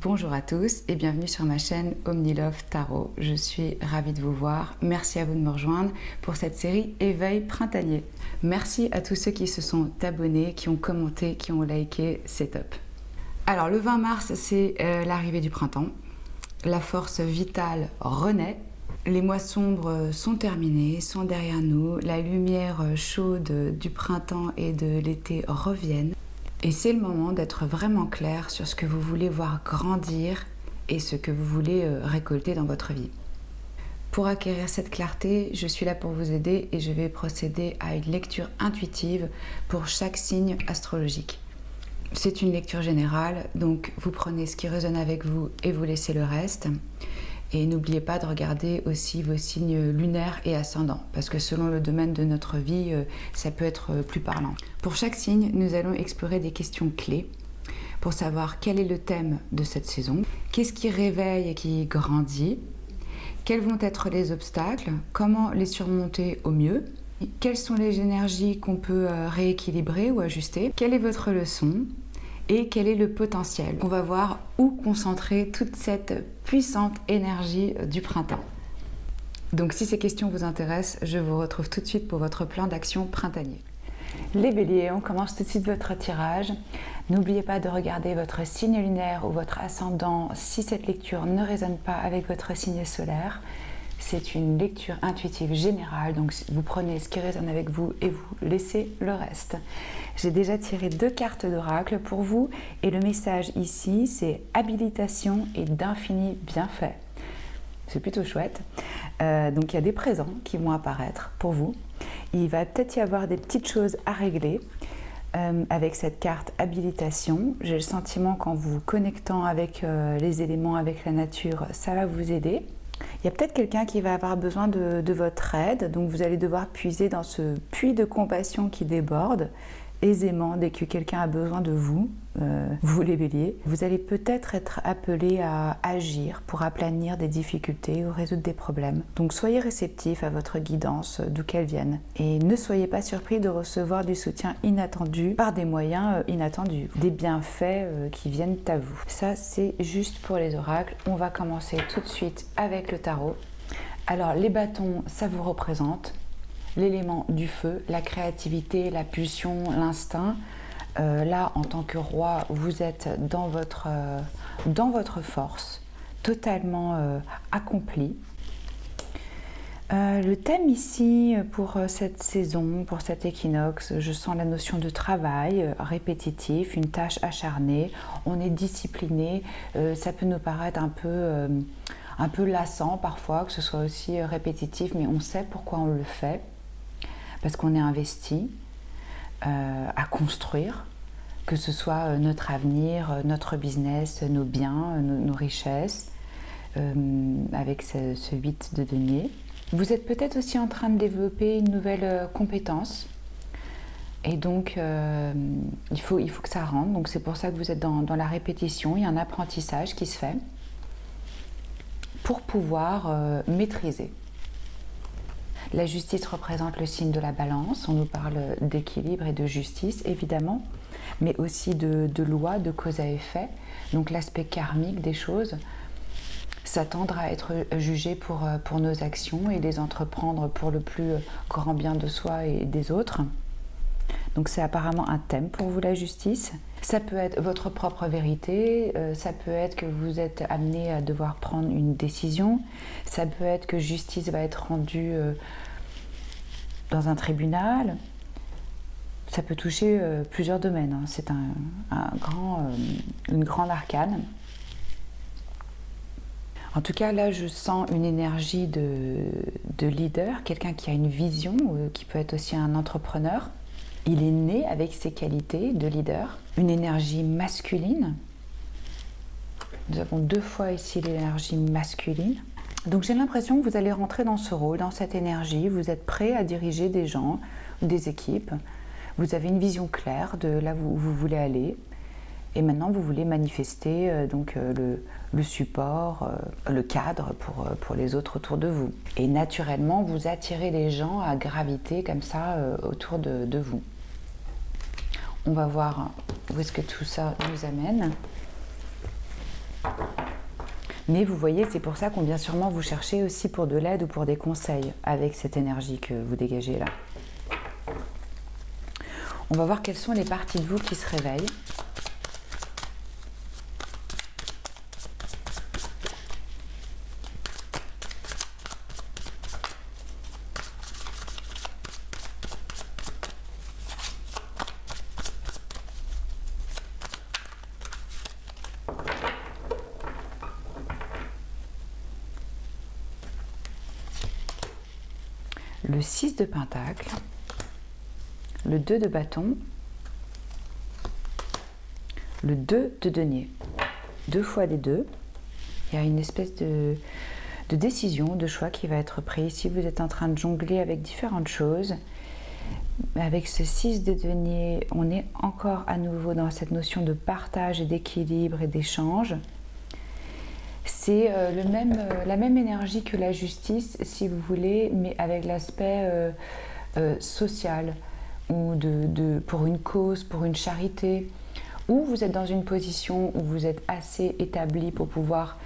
Bonjour à tous et bienvenue sur ma chaîne OmniLove Tarot. Je suis ravie de vous voir. Merci à vous de me rejoindre pour cette série Éveil printanier. Merci à tous ceux qui se sont abonnés, qui ont commenté, qui ont liké, c'est top. Alors le 20 mars, c'est l'arrivée du printemps. La force vitale renaît. Les mois sombres sont terminés, sont derrière nous. La lumière chaude du printemps et de l'été reviennent. Et c'est le moment d'être vraiment clair sur ce que vous voulez voir grandir et ce que vous voulez récolter dans votre vie. Pour acquérir cette clarté, je suis là pour vous aider et je vais procéder à une lecture intuitive pour chaque signe astrologique. C'est une lecture générale, donc vous prenez ce qui résonne avec vous et vous laissez le reste. Et n'oubliez pas de regarder aussi vos signes lunaires et ascendants, parce que selon le domaine de notre vie, ça peut être plus parlant. Pour chaque signe, nous allons explorer des questions clés pour savoir quel est le thème de cette saison, qu'est-ce qui réveille et qui grandit, quels vont être les obstacles, comment les surmonter au mieux, quelles sont les énergies qu'on peut rééquilibrer ou ajuster, quelle est votre leçon, et quel est le potentiel. On va voir où concentrer toute cette puissante énergie du printemps. Donc si ces questions vous intéressent, je vous retrouve tout de suite pour votre plan d'action printanier. Les béliers, on commence tout de suite votre tirage. N'oubliez pas de regarder votre signe lunaire ou votre ascendant si cette lecture ne résonne pas avec votre signe solaire. C'est une lecture intuitive générale, donc vous prenez ce qui résonne avec vous et vous laissez le reste. J'ai déjà tiré 2 cartes d'oracle pour vous et le message ici, c'est habilitation et d'infini bienfait. C'est plutôt chouette. Donc il y a des présents qui vont apparaître pour vous. Il va peut-être y avoir des petites choses à régler avec cette carte habilitation. J'ai le sentiment qu'en vous connectant avec les éléments, avec la nature, ça va vous aider. Il y a peut-être quelqu'un qui va avoir besoin de votre aide, donc vous allez devoir puiser dans ce puits de compassion qui déborde aisément dès que quelqu'un a besoin de vous, vous les béliers. Vous allez peut-être être appelé à agir pour aplanir des difficultés ou résoudre des problèmes. Donc soyez réceptifs à votre guidance, d'où qu'elle vienne. Et ne soyez pas surpris de recevoir du soutien inattendu par des moyens inattendus, des bienfaits qui viennent à vous. Ça, c'est juste pour les oracles. On va commencer tout de suite avec le tarot. Alors, les bâtons, ça vous représente l'élément du feu, la créativité, la pulsion, l'instinct. Là, en tant que roi, vous êtes dans votre force, totalement accompli. Le thème ici, pour cette saison, pour cet équinoxe, je sens la notion de travail répétitif, une tâche acharnée, on est discipliné, ça peut nous paraître un peu lassant parfois, que ce soit aussi répétitif, mais on sait pourquoi on le fait. Parce qu'on est investi à construire, que ce soit notre avenir, notre business, nos biens, nos richesses, avec ce 8 de denier. Vous êtes peut-être aussi en train de développer une nouvelle compétence, et donc il faut que ça rentre, donc c'est pour ça que vous êtes dans la répétition, il y a un apprentissage qui se fait pour pouvoir maîtriser. La justice représente le signe de la balance, on nous parle d'équilibre et de justice évidemment, mais aussi de loi, de cause à effet, donc l'aspect karmique des choses, s'attendre à être jugé pour nos actions et les entreprendre pour le plus grand bien de soi et des autres. Donc c'est apparemment un thème pour vous, la justice. Ça peut être votre propre vérité, ça peut être que vous êtes amené à devoir prendre une décision, ça peut être que justice va être rendue dans un tribunal, ça peut toucher plusieurs domaines, hein. C'est une grande arcane. En tout cas, là, je sens une énergie de leader, quelqu'un qui a une vision, qui peut être aussi un entrepreneur. Il est né avec ses qualités de leader, une énergie masculine. Nous avons 2 fois ici l'énergie masculine. Donc j'ai l'impression que vous allez rentrer dans ce rôle, dans cette énergie. Vous êtes prêt à diriger des gens, des équipes. Vous avez une vision claire de là où vous voulez aller. Et maintenant, vous voulez manifester le support, le cadre pour les autres autour de vous. Et naturellement, vous attirez les gens à graviter comme ça autour de vous. On va voir où est-ce que tout ça nous amène. Mais vous voyez, c'est pour ça qu'on vient sûrement vous chercher aussi pour de l'aide ou pour des conseils avec cette énergie que vous dégagez là. On va voir quelles sont les parties de vous qui se réveillent. Le 6 de Pentacle, le 2 de bâton, le 2 de denier. 2 fois les deux. Il y a une espèce de décision, de choix qui va être pris. Si vous êtes en train de jongler avec différentes choses, avec ce 6 de denier, on est encore à nouveau dans cette notion de partage et d'équilibre et d'échange. C'est la même énergie que la justice, si vous voulez, mais avec l'aspect social, ou pour une cause, pour une charité, ou vous êtes dans une position où vous êtes assez établi pour pouvoir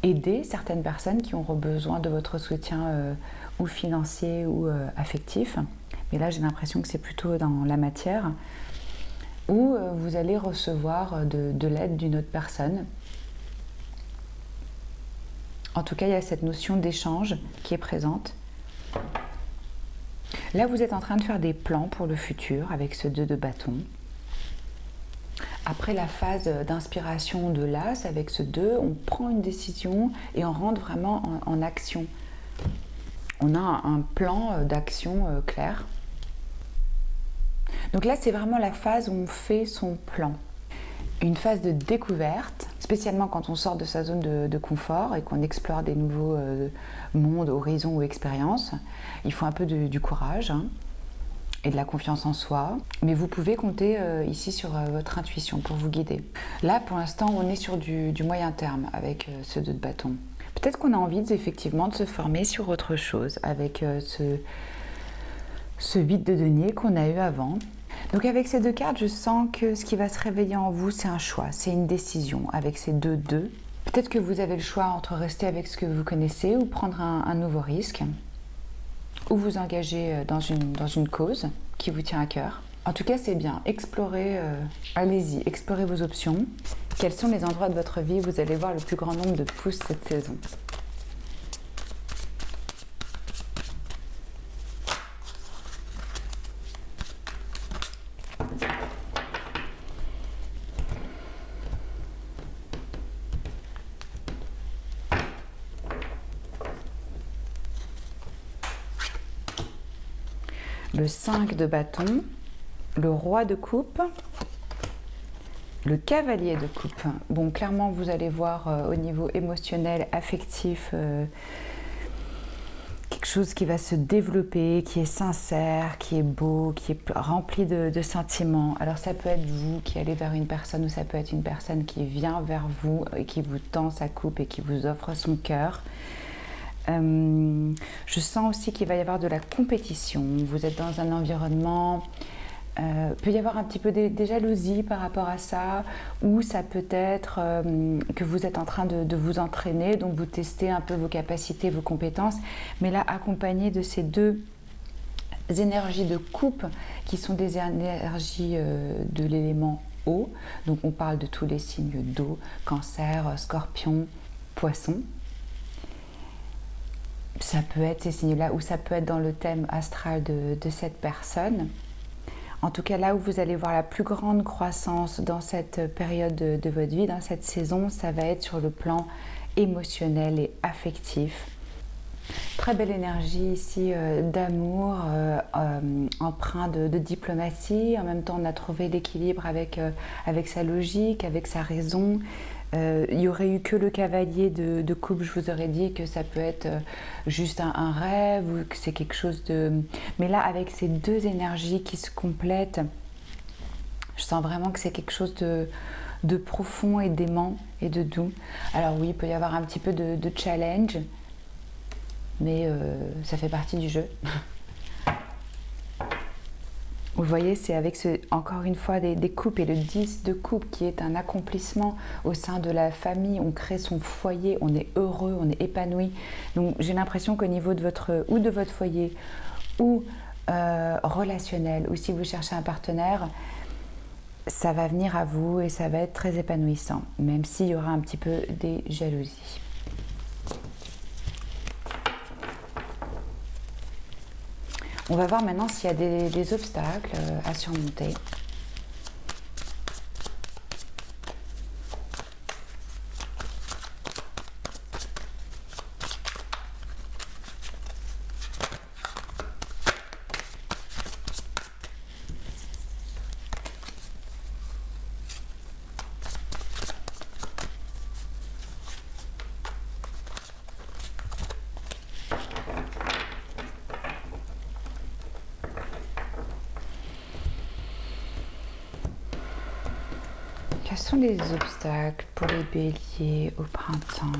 aider certaines personnes qui auront besoin de votre soutien ou financier ou affectif. Mais là, j'ai l'impression que c'est plutôt dans la matière, où vous allez recevoir de l'aide d'une autre personne. En tout cas, il y a cette notion d'échange qui est présente. Là, vous êtes en train de faire des plans pour le futur avec ce 2 de bâton. Après la phase d'inspiration de l'As, avec ce 2, on prend une décision et on rentre vraiment en action. On a un plan d'action clair. Donc là, c'est vraiment la phase où on fait son plan. Une phase de découverte, spécialement quand on sort de sa zone de confort et qu'on explore des nouveaux mondes, horizons ou expériences. Il faut un peu du courage et de la confiance en soi. Mais vous pouvez compter ici sur votre intuition pour vous guider. Là, pour l'instant, on est sur du moyen terme avec ce 2 de bâton. Peut-être qu'on a envie effectivement de se former sur autre chose avec ce 8 de denier qu'on a eu avant. Donc avec ces 2 cartes, je sens que ce qui va se réveiller en vous, c'est un choix, c'est une décision avec ces 2 2. Peut-être que vous avez le choix entre rester avec ce que vous connaissez ou prendre un nouveau risque, ou vous engager dans une cause qui vous tient à cœur. En tout cas, c'est bien, explorez, allez-y, explorez vos options. Quels sont les endroits de votre vie où vous allez voir le plus grand nombre de pouces cette saison ? Le 5 de bâton, le roi de coupe, le cavalier de coupe. Bon, clairement, vous allez voir au niveau émotionnel, affectif, quelque chose qui va se développer, qui est sincère, qui est beau, qui est rempli de sentiments. Alors ça peut être vous qui allez vers une personne ou ça peut être une personne qui vient vers vous et qui vous tend sa coupe et qui vous offre son cœur. Je sens aussi qu'il va y avoir de la compétition. Vous êtes dans un environnement, peut y avoir un petit peu des jalousies par rapport à ça, ou ça peut être que vous êtes en train de vous entraîner, donc vous testez un peu vos capacités, vos compétences, mais là accompagné de ces 2 énergies de coupe qui sont des énergies de l'élément eau. Donc on parle de tous les signes d'eau, Cancer, Scorpion, Poisson. Ça peut être ces signes-là, ou ça peut être dans le thème astral de cette personne. En tout cas, là où vous allez voir la plus grande croissance dans cette période de votre vie, dans cette saison, ça va être sur le plan émotionnel et affectif. Très belle énergie ici d'amour, empreint de diplomatie. En même temps, on a trouvé l'équilibre avec sa logique, avec sa raison. Il n'y aurait eu que le cavalier de coupe, je vous aurais dit que ça peut être juste un rêve ou que c'est quelque chose de... Mais là, avec ces 2 énergies qui se complètent, je sens vraiment que c'est quelque chose de profond et d'aimant et de doux. Alors oui, il peut y avoir un petit peu de challenge, mais ça fait partie du jeu. Vous voyez, c'est avec encore une fois des coupes et le 10 de coupe qui est un accomplissement au sein de la famille. On crée son foyer, on est heureux, on est épanoui. Donc j'ai l'impression qu'au niveau de votre foyer ou relationnel, ou si vous cherchez un partenaire, ça va venir à vous et ça va être très épanouissant, même s'il y aura un petit peu des jalousies. On va voir maintenant s'il y a des obstacles à surmonter. Quels sont les obstacles pour les béliers au printemps?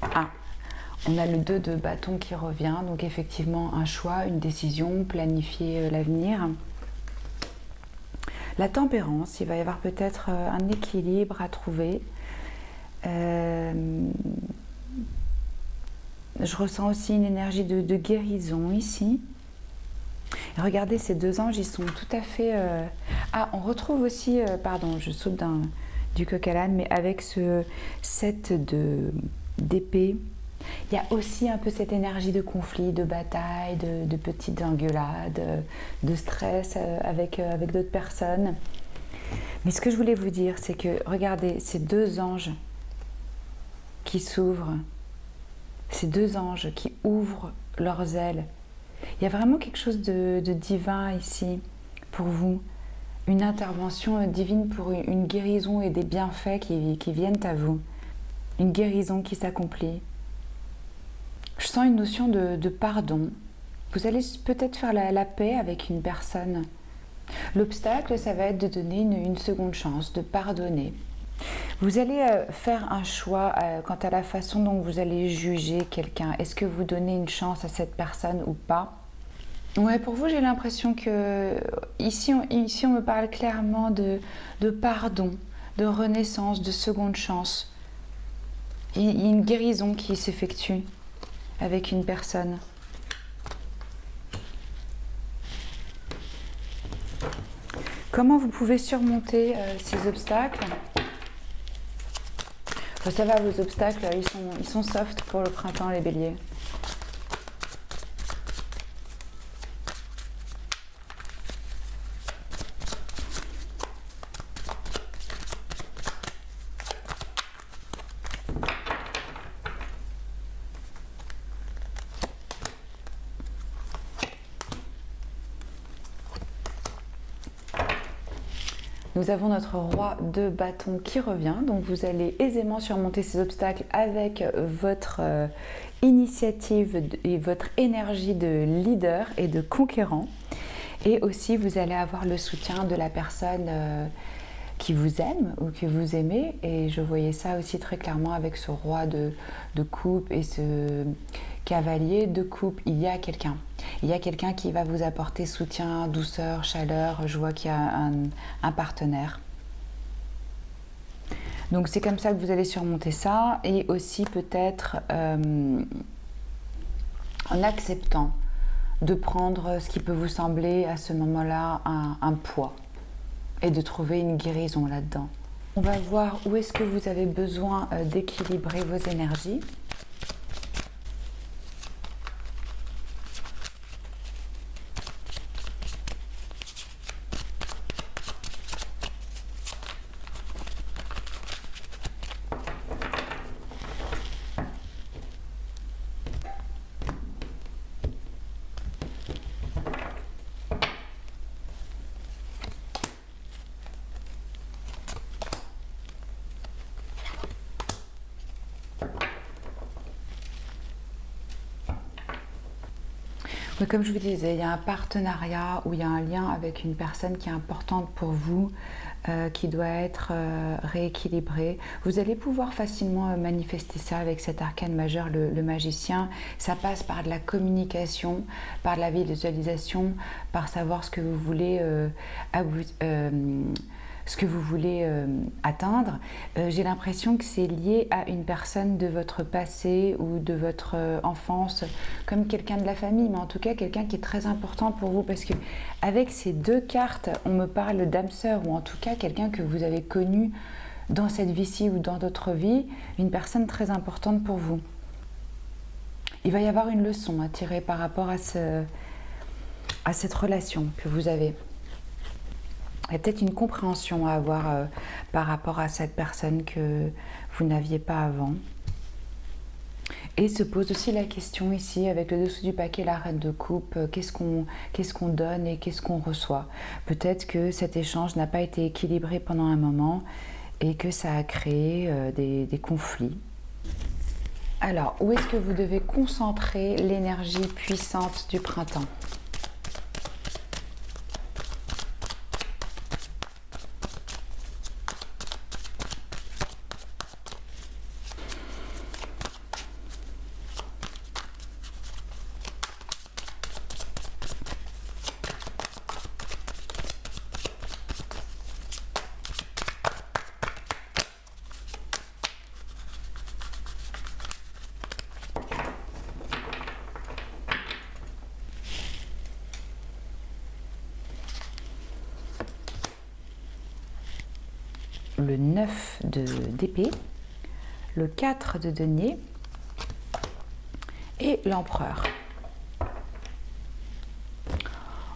Ah, on a le 2 de bâton qui revient, donc effectivement un choix, une décision, planifier l'avenir. La tempérance, il va y avoir peut-être un équilibre à trouver. Je ressens aussi une énergie de guérison ici. Et regardez, ces deux anges, ils sont tout à fait... Ah, on retrouve aussi, pardon, je saute du coq à l'âne, mais avec ce 7 d'épée, il y a aussi un peu cette énergie de conflit, de bataille, de petites engueulades, de stress avec d'autres personnes. Mais ce que je voulais vous dire, c'est que, regardez, ces deux anges qui s'ouvrent, ces deux anges qui ouvrent leurs ailes, il y a vraiment quelque chose de divin ici pour vous, une intervention divine pour une guérison et des bienfaits qui viennent à vous, une guérison qui s'accomplit. Je sens une notion de pardon. Vous allez peut-être faire la paix avec une personne. L'obstacle, ça va être de donner une seconde chance, de pardonner. Vous allez faire un choix quant à la façon dont vous allez juger quelqu'un. Est-ce que vous donnez une chance à cette personne ou pas? Ouais, pour vous, j'ai l'impression que ici on me parle clairement de pardon, de renaissance, de seconde chance. Il y a une guérison qui s'effectue avec une personne. Comment vous pouvez surmonter ces obstacles? Ça va, vos obstacles, ils sont soft pour le printemps, les béliers. Nous avons notre roi de bâton qui revient, donc vous allez aisément surmonter ces obstacles avec votre initiative et votre énergie de leader et de conquérant. Et aussi, vous allez avoir le soutien de la personne qui vous aime ou que vous aimez. Et je voyais ça aussi très clairement avec ce roi de coupe et ce cavalier de coupe. Il y a quelqu'un. Il y a quelqu'un qui va vous apporter soutien, douceur, chaleur. Je vois qu'il y a un partenaire. Donc c'est comme ça que vous allez surmonter ça. Et aussi peut-être en acceptant de prendre ce qui peut vous sembler à ce moment-là un poids. Et de trouver une guérison là-dedans. On va voir où est-ce que vous avez besoin d'équilibrer vos énergies. Mais comme je vous disais, il y a un partenariat ou il y a un lien avec une personne qui est importante pour vous. qui doit être rééquilibré. Vous allez pouvoir facilement manifester ça avec cet arcane majeur, le magicien. Ça passe par de la communication, par de la visualisation, par savoir ce que vous voulez atteindre. J'ai l'impression que c'est lié à une personne de votre passé ou de votre enfance, comme quelqu'un de la famille, mais en tout cas quelqu'un qui est très important pour vous, parce que avec ces deux cartes, on me parle d'âme sœur, ou en tout cas quelqu'un que vous avez connu dans cette vie-ci ou dans d'autres vies, une personne très importante pour vous. Il va y avoir une leçon à tirer par rapport à cette relation que vous avez. Il y a peut-être une compréhension à avoir par rapport à cette personne que vous n'aviez pas avant. Et se pose aussi la question ici, avec le dessous du paquet, la reine de coupe, qu'est-ce qu'on donne et qu'est-ce qu'on reçoit. Peut-être que cet échange n'a pas été équilibré pendant un moment et que ça a créé des conflits. Alors, où est-ce que vous devez concentrer l'énergie puissante du printemps ? Le 9 d'épée, le 4 de denier et l'empereur.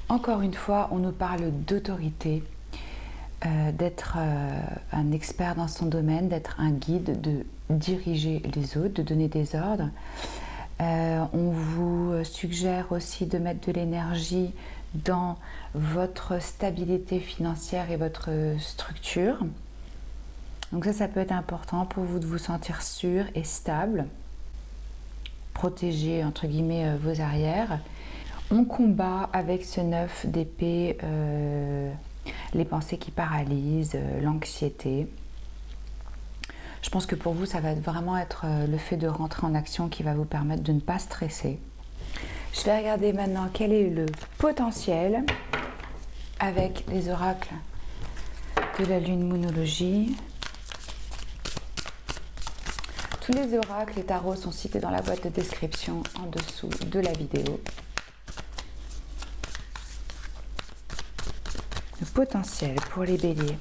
Encore une fois, on nous parle d'autorité, d'être un expert dans son domaine, d'être un guide, de diriger les autres, de donner des ordres. On vous suggère aussi de mettre de l'énergie dans votre stabilité financière et votre structure. Donc ça peut être important pour vous de vous sentir sûr et stable, protéger entre guillemets vos arrières. On combat avec ce 9 d'épée les pensées qui paralysent, l'anxiété. Je pense que pour vous, ça va vraiment être le fait de rentrer en action qui va vous permettre de ne pas stresser. Je vais regarder maintenant quel est le potentiel avec les oracles de la lune moonologie. Tous les oracles et tarots sont cités dans la boîte de description en dessous de la vidéo. Le potentiel pour les béliers.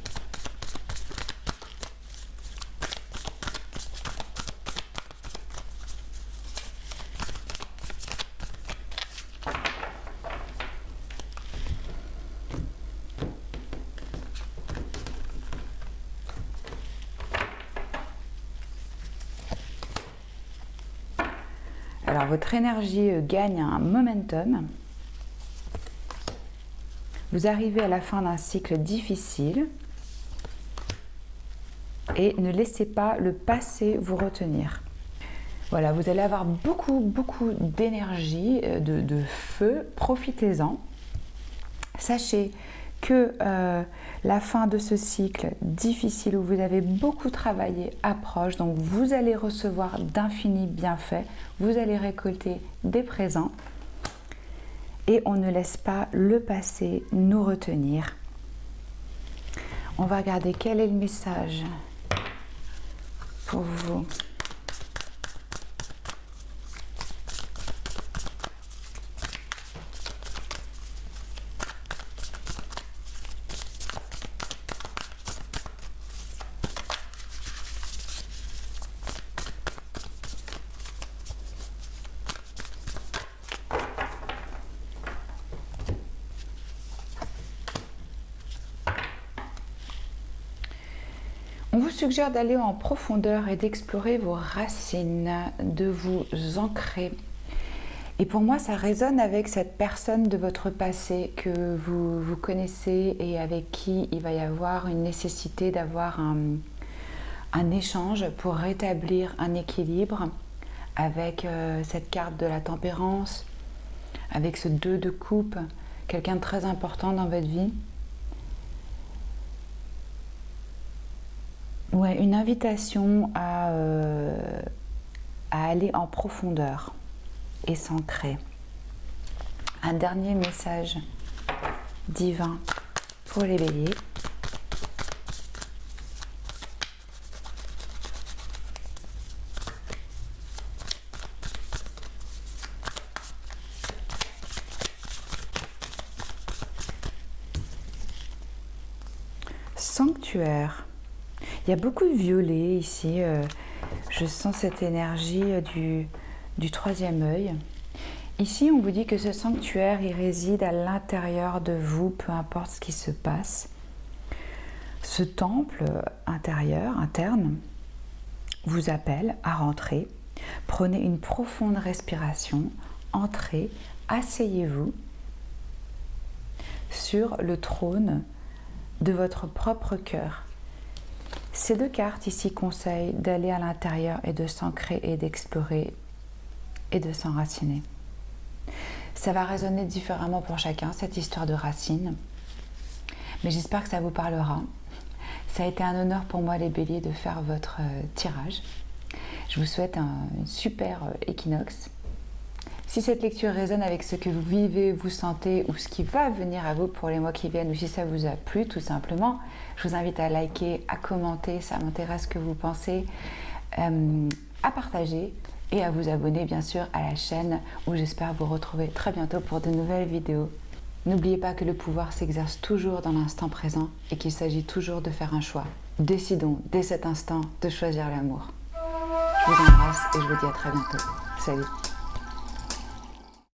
Alors votre énergie gagne un momentum. Vous arrivez à la fin d'un cycle difficile et ne laissez pas le passé vous retenir. Voilà, vous allez avoir beaucoup d'énergie, de feu, profitez-en. Sachez que la fin de ce cycle difficile où vous avez beaucoup travaillé approche, donc vous allez recevoir d'infinis bienfaits, vous allez récolter des présents et on ne laisse pas le passé nous retenir. On va regarder quel est le message pour vous. On vous suggère d'aller en profondeur et d'explorer vos racines, de vous ancrer. Et pour moi, ça résonne avec cette personne de votre passé que vous connaissez et avec qui il va y avoir une nécessité d'avoir un échange pour rétablir un équilibre avec cette carte de la tempérance, avec ce 2 de coupe, quelqu'un de très important dans votre vie. Ouais, une invitation à aller en profondeur et s'ancrer. Un dernier message divin pour les béliers. Sanctuaire. Il y a beaucoup de violet ici. Je sens cette énergie du troisième œil. Ici, on vous dit que ce sanctuaire, il réside à l'intérieur de vous, peu importe ce qui se passe. Ce temple intérieur, interne, vous appelle à rentrer. Prenez une profonde respiration, entrez, asseyez-vous sur le trône de votre propre cœur. Ces deux cartes ici conseillent d'aller à l'intérieur et de s'ancrer et d'explorer et de s'enraciner. Ça va résonner différemment pour chacun, cette histoire de racines. Mais j'espère que ça vous parlera. Ça a été un honneur pour moi, les béliers, de faire votre tirage. Je vous souhaite un super équinoxe. Si cette lecture résonne avec ce que vous vivez, vous sentez ou ce qui va venir à vous pour les mois qui viennent, ou si ça vous a plu tout simplement, je vous invite à liker, à commenter, ça m'intéresse ce que vous pensez, à partager et à vous abonner bien sûr à la chaîne où j'espère vous retrouver très bientôt pour de nouvelles vidéos. N'oubliez pas que le pouvoir s'exerce toujours dans l'instant présent et qu'il s'agit toujours de faire un choix. Décidons dès cet instant de choisir l'amour. Je vous embrasse et je vous dis à très bientôt. Salut!